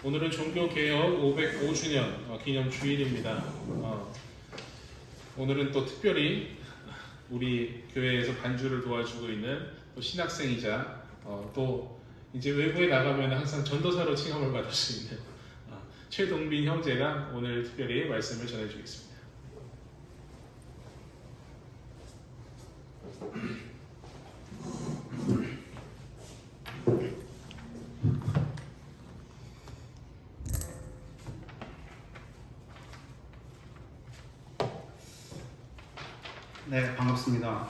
오늘은 종교개혁 505주년 기념 주일입니다. 오늘은 또 특별히 우리 교회에서 반주를 도와주고 있는 또 신학생이자 또 이제 외부에 나가면 항상 전도사로 칭함을 받을 수 있는 최동빈 형제가 오늘 특별히 말씀을 전해주겠습니다. 네, 반갑습니다.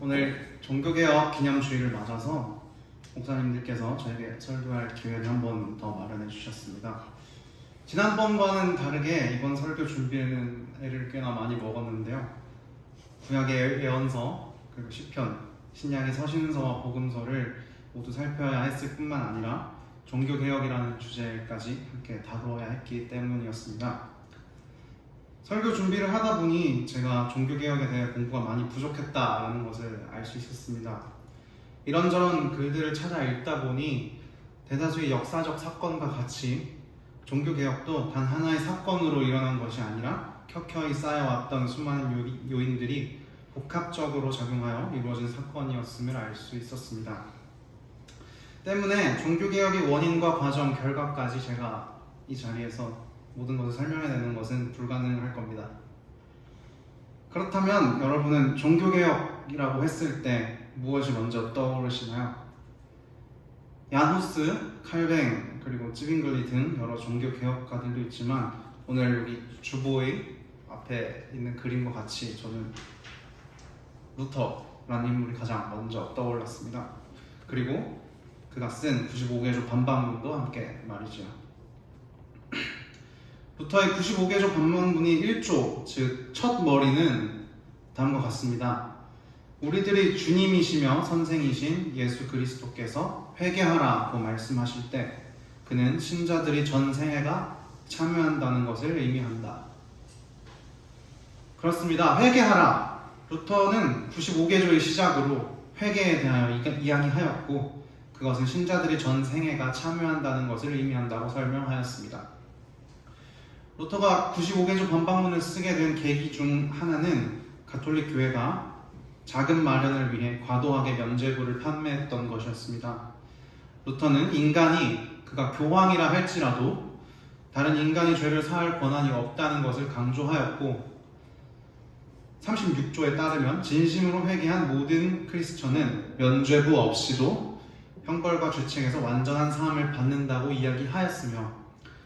오늘 종교개혁 기념주일을 맞아서 목사님들께서 저에게 설교할 기회를 한 번 더 마련해 주셨습니다. 지난번과는 다르게 이번 설교 준비에는 애를 꽤나 많이 먹었는데요. 구약의 예언서, 그리고 시편, 신약의 서신서와 복음서를 모두 살펴야 했을 뿐만 아니라 종교개혁이라는 주제까지 함께 다루어야 했기 때문이었습니다. 설교 준비를 하다 보니 제가 종교개혁에 대해 공부가 많이 부족했다라는 것을 알 수 있었습니다. 이런저런 글들을 찾아 읽다 보니 대다수의 역사적 사건과 같이 종교개혁도 단 하나의 사건으로 일어난 것이 아니라 켜켜이 쌓여왔던 수많은 요인들이 복합적으로 작용하여 이루어진 사건이었음을 알 수 있었습니다. 때문에 종교개혁의 원인과 과정, 결과까지 제가 이 자리에서 모든 것을 설명해내는 것은 불가능할 겁니다. 그렇다면 여러분은 종교개혁이라고 했을 때 무엇이 먼저 떠오르시나요? 야누스, 칼뱅, 그리고 쯔빙글리 등 여러 종교개혁가들도 있지만 오늘 여기 주보의 앞에 있는 그림과 같이 저는 루터라는 인물이 가장 먼저 떠올랐습니다. 그리고 그가 쓴 95개조 반박문도 함께 말이죠. 루터의 95개조 반문문이 1조, 즉 첫 머리는 다음과 같습니다. 우리들이 주님이시며 선생이신 예수 그리스도께서 회개하라고 말씀하실 때 그는 신자들이 전 생애가 참여한다는 것을 의미한다. 그렇습니다. 회개하라. 루터는 95개조의 시작으로 회개에 대하여 이야기하였고 그것은 신자들이 전 생애가 참여한다는 것을 의미한다고 설명하였습니다. 루터가 95개조 반박문을 쓰게 된 계기 중 하나는 가톨릭 교회가 자금 마련을 위해 과도하게 면죄부를 판매했던 것이었습니다. 루터는 인간이 그가 교황이라 할지라도 다른 인간의 죄를 사할 권한이 없다는 것을 강조하였고 36조에 따르면 진심으로 회개한 모든 크리스천은 면죄부 없이도 형벌과 죄책에서 완전한 사함을 받는다고 이야기하였으며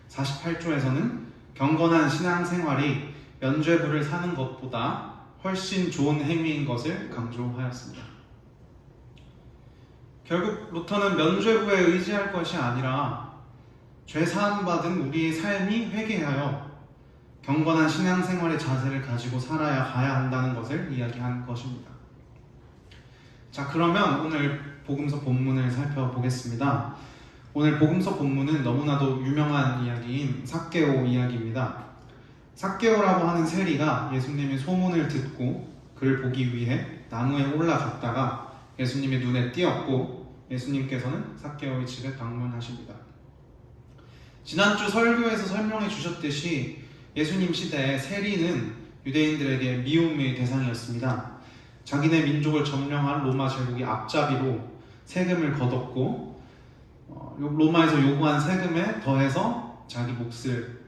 48조에서는 경건한 신앙생활이 면죄부를 사는 것보다 훨씬 좋은 행위인 것을 강조하였습니다. 결국 루터는 면죄부에 의지할 것이 아니라 죄 사함받은 우리의 삶이 회개하여 경건한 신앙생활의 자세를 가지고 살아야 가야 한다는 것을 이야기한 것입니다. 자, 그러면 오늘 복음서 본문을 살펴보겠습니다. 오늘 복음서 본문은 너무나도 유명한 이야기인 삭개오 이야기입니다. 삭개오라고 하는 세리가 예수님의 소문을 듣고 그를 보기 위해 나무에 올라갔다가 예수님의 눈에 띄었고 예수님께서는 삭개오의 집에 방문하십니다. 지난주 설교에서 설명해 주셨듯이 예수님 시대에 세리는 유대인들에게 미움의 대상이었습니다. 자기네 민족을 점령한 로마 제국이 앞잡이로 세금을 걷었고 로마에서 요구한 세금에 더해서 자기 몫을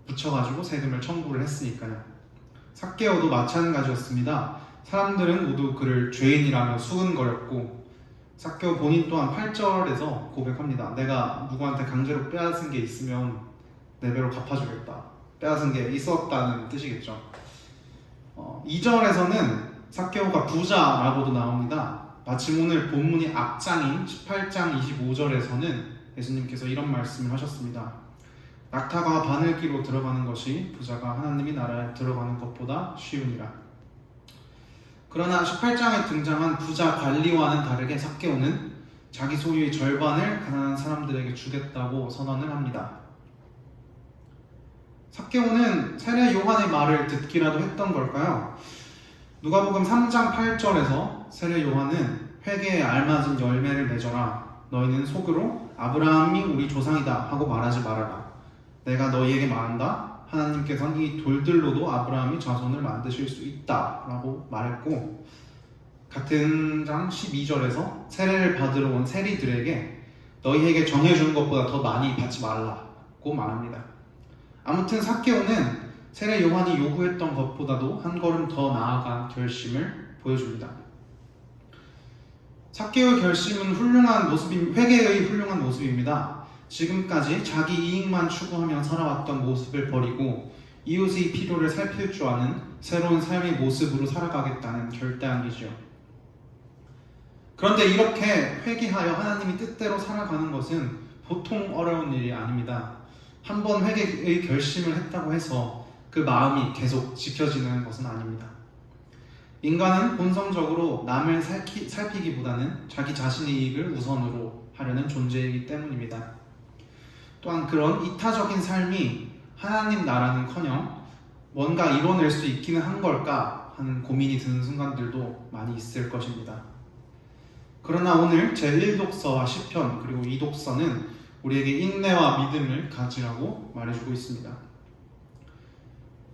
붙여가지고 세금을 청구를 했으니까요. 삭개오도 마찬가지였습니다. 사람들은 모두 그를 죄인이라며 수근거렸고 삭개오 본인 또한 8절에서 고백합니다. 내가 누구한테 강제로 빼앗은 게 있으면 내 배로 갚아주겠다. 빼앗은 게 있었다는 뜻이겠죠. 2절에서는 삭개오가 부자라고도 나옵니다. 마침 오늘 본문이 앞장인 18장 25절에서는 예수님께서 이런 말씀을 하셨습니다. 낙타가 바늘기로 들어가는 것이 부자가 하나님의 나라에 들어가는 것보다 쉬우니라. 그러나 18장에 등장한 부자 관리와는 다르게 삭개오는 자기 소유의 절반을 가난한 사람들에게 주겠다고 선언을 합니다. 삭개오는 세례 요한의 말을 듣기라도 했던 걸까요? 누가복음 3장 8절에서 세례 요한은 회개에 알맞은 열매를 맺어라. 너희는 속으로 아브라함이 우리 조상이다 하고 말하지 말아라. 내가 너희에게 말한다. 하나님께서는 이 돌들로도 아브라함이 자손을 만드실 수 있다 라고 말했고, 같은 장 12절에서 세례를 받으러 온 세리들에게 너희에게 정해주는 것보다 더 많이 받지 말라고 말합니다. 아무튼 삭개오는 세례 요한이 요구했던 것보다도 한 걸음 더 나아간 결심을 보여줍니다. 삭개오의 결심은 회개의 훌륭한 모습입니다. 지금까지 자기 이익만 추구하며 살아왔던 모습을 버리고 이웃의 필요를 살필 줄 아는 새로운 삶의 모습으로 살아가겠다는 결단이죠. 그런데 이렇게 회개하여 하나님이 뜻대로 살아가는 것은 보통 어려운 일이 아닙니다. 한번 회개의 결심을 했다고 해서 그 마음이 계속 지켜지는 것은 아닙니다. 인간은 본성적으로 남을 살피기보다는 자기 자신의 이익을 우선으로 하려는 존재이기 때문입니다. 또한 그런 이타적인 삶이 하나님 나라는커녕 뭔가 이뤄낼 수 있기는 한 걸까 하는 고민이 드는 순간들도 많이 있을 것입니다. 그러나 오늘 제1독서와 시편 그리고 2독서는 우리에게 인내와 믿음을 가지라고 말해주고 있습니다.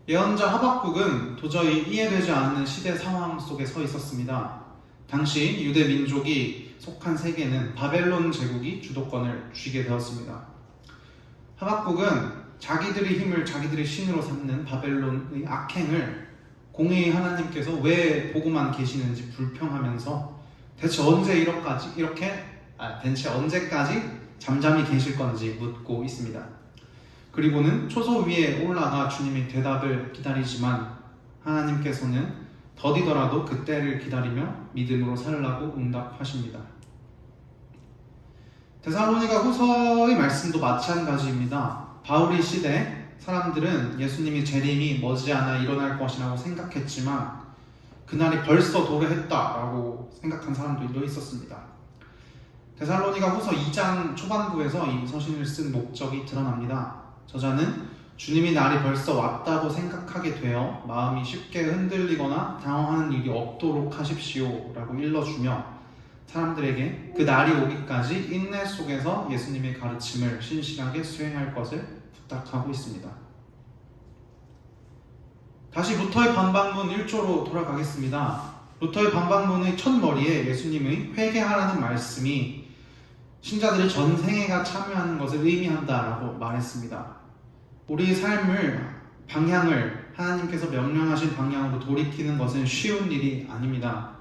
예언자 하박국은 도저히 이해되지 않는 시대 상황 속에 서 있었습니다. 당시 유대 민족이 속한 세계는 바벨론 제국이 주도권을 쥐게 되었습니다. 하박국은 자기들의 힘을 자기들의 신으로 삼는 바벨론의 악행을 공의의 하나님께서 왜 보고만 계시는지 불평하면서 대체 언제까지 잠잠히 계실 건지 묻고 있습니다. 그리고는 초소 위에 올라가 주님의 대답을 기다리지만 하나님께서는 더디더라도 그 때를 기다리며 믿음으로 살라고 응답하십니다. 데살로니가 후서의 말씀도 마찬가지입니다. 바울의 시대 사람들은 예수님의 재림이 머지않아 일어날 것이라고 생각했지만 그날이 벌써 도래했다라고 생각한 사람들도 있었습니다. 데살로니가 후서 2장 초반부에서 이 서신을 쓴 목적이 드러납니다. 저자는 주님이 날이 벌써 왔다고 생각하게 되어 마음이 쉽게 흔들리거나 당황하는 일이 없도록 하십시오 라고 일러주며 사람들에게 그 날이 오기까지 인내 속에서 예수님의 가르침을 신실하게 수행할 것을 부탁하고 있습니다. 다시 루터의 반박문 1조로 돌아가겠습니다. 루터의 반박문의 첫 머리에 예수님의 회개하라는 말씀이 신자들이 전생애가 참여하는 것을 의미한다라고 말했습니다. 우리의 방향을 하나님께서 명령하신 방향으로 돌이키는 것은 쉬운 일이 아닙니다.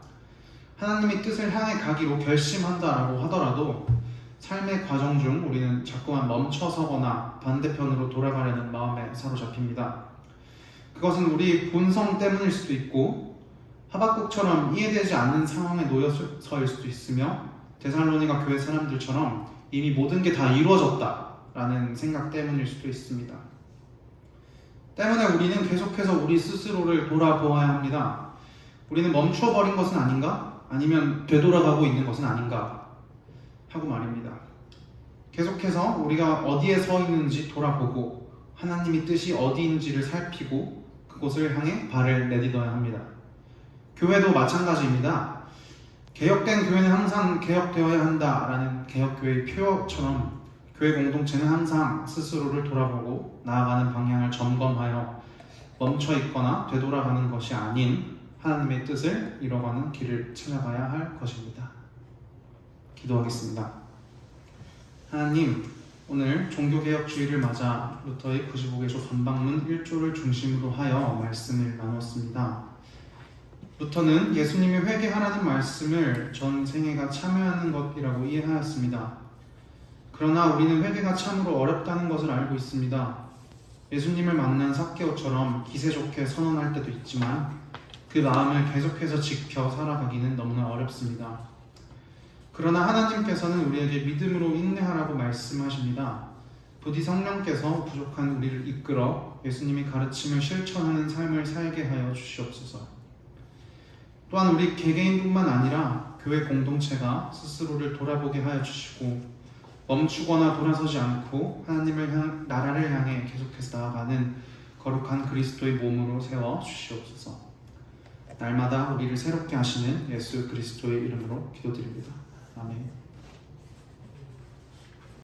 하나님의 뜻을 향해 가기로 결심한다라고 하더라도 삶의 과정 중 우리는 자꾸만 멈춰서거나 반대편으로 돌아가려는 마음에 사로잡힙니다. 그것은 우리 본성 때문일 수도 있고 하박국처럼 이해되지 않는 상황에 놓여서일 수도 있으며 데살로니가 교회 사람들처럼 이미 모든 게 다 이루어졌다라는 생각 때문일 수도 있습니다. 때문에 우리는 계속해서 우리 스스로를 돌아보아야 합니다. 우리는 멈춰버린 것은 아닌가? 아니면 되돌아가고 있는 것은 아닌가? 하고 말입니다. 계속해서 우리가 어디에 서 있는지 돌아보고 하나님의 뜻이 어디인지를 살피고 그곳을 향해 발을 내딛어야 합니다. 교회도 마찬가지입니다. 개혁된 교회는 항상 개혁되어야 한다라는 개혁교회의 표처럼 교회 공동체는 항상 스스로를 돌아보고 나아가는 방향을 점검하여 멈춰있거나 되돌아가는 것이 아닌 하나님의 뜻을 이뤄가는 길을 찾아가야 할 것입니다. 기도하겠습니다. 하나님, 오늘 종교개혁주의를 맞아 루터의 95개조 반박문 1조를 중심으로 하여 말씀을 나눴습니다. 루터는 예수님이 회개하라는 말씀을 전 생애가 참여하는 것이라고 이해하였습니다. 그러나 우리는 회개가 참으로 어렵다는 것을 알고 있습니다. 예수님을 만난 삭개오처럼 기세 좋게 선언할 때도 있지만 그 마음을 계속해서 지켜 살아가기는 너무나 어렵습니다. 그러나 하나님께서는 우리에게 믿음으로 인내하라고 말씀하십니다. 부디 성령께서 부족한 우리를 이끌어 예수님의 가르침을 실천하는 삶을 살게 하여 주시옵소서. 또한 우리 개개인뿐만 아니라 교회 공동체가 스스로를 돌아보게 하여 주시고 멈추거나 돌아서지 않고 나라를 향해 계속해서 나아가는 거룩한 그리스도의 몸으로 세워 주시옵소서. 날마다 우리를 새롭게 하시는 예수 그리스도의 이름으로 기도드립니다. 아멘.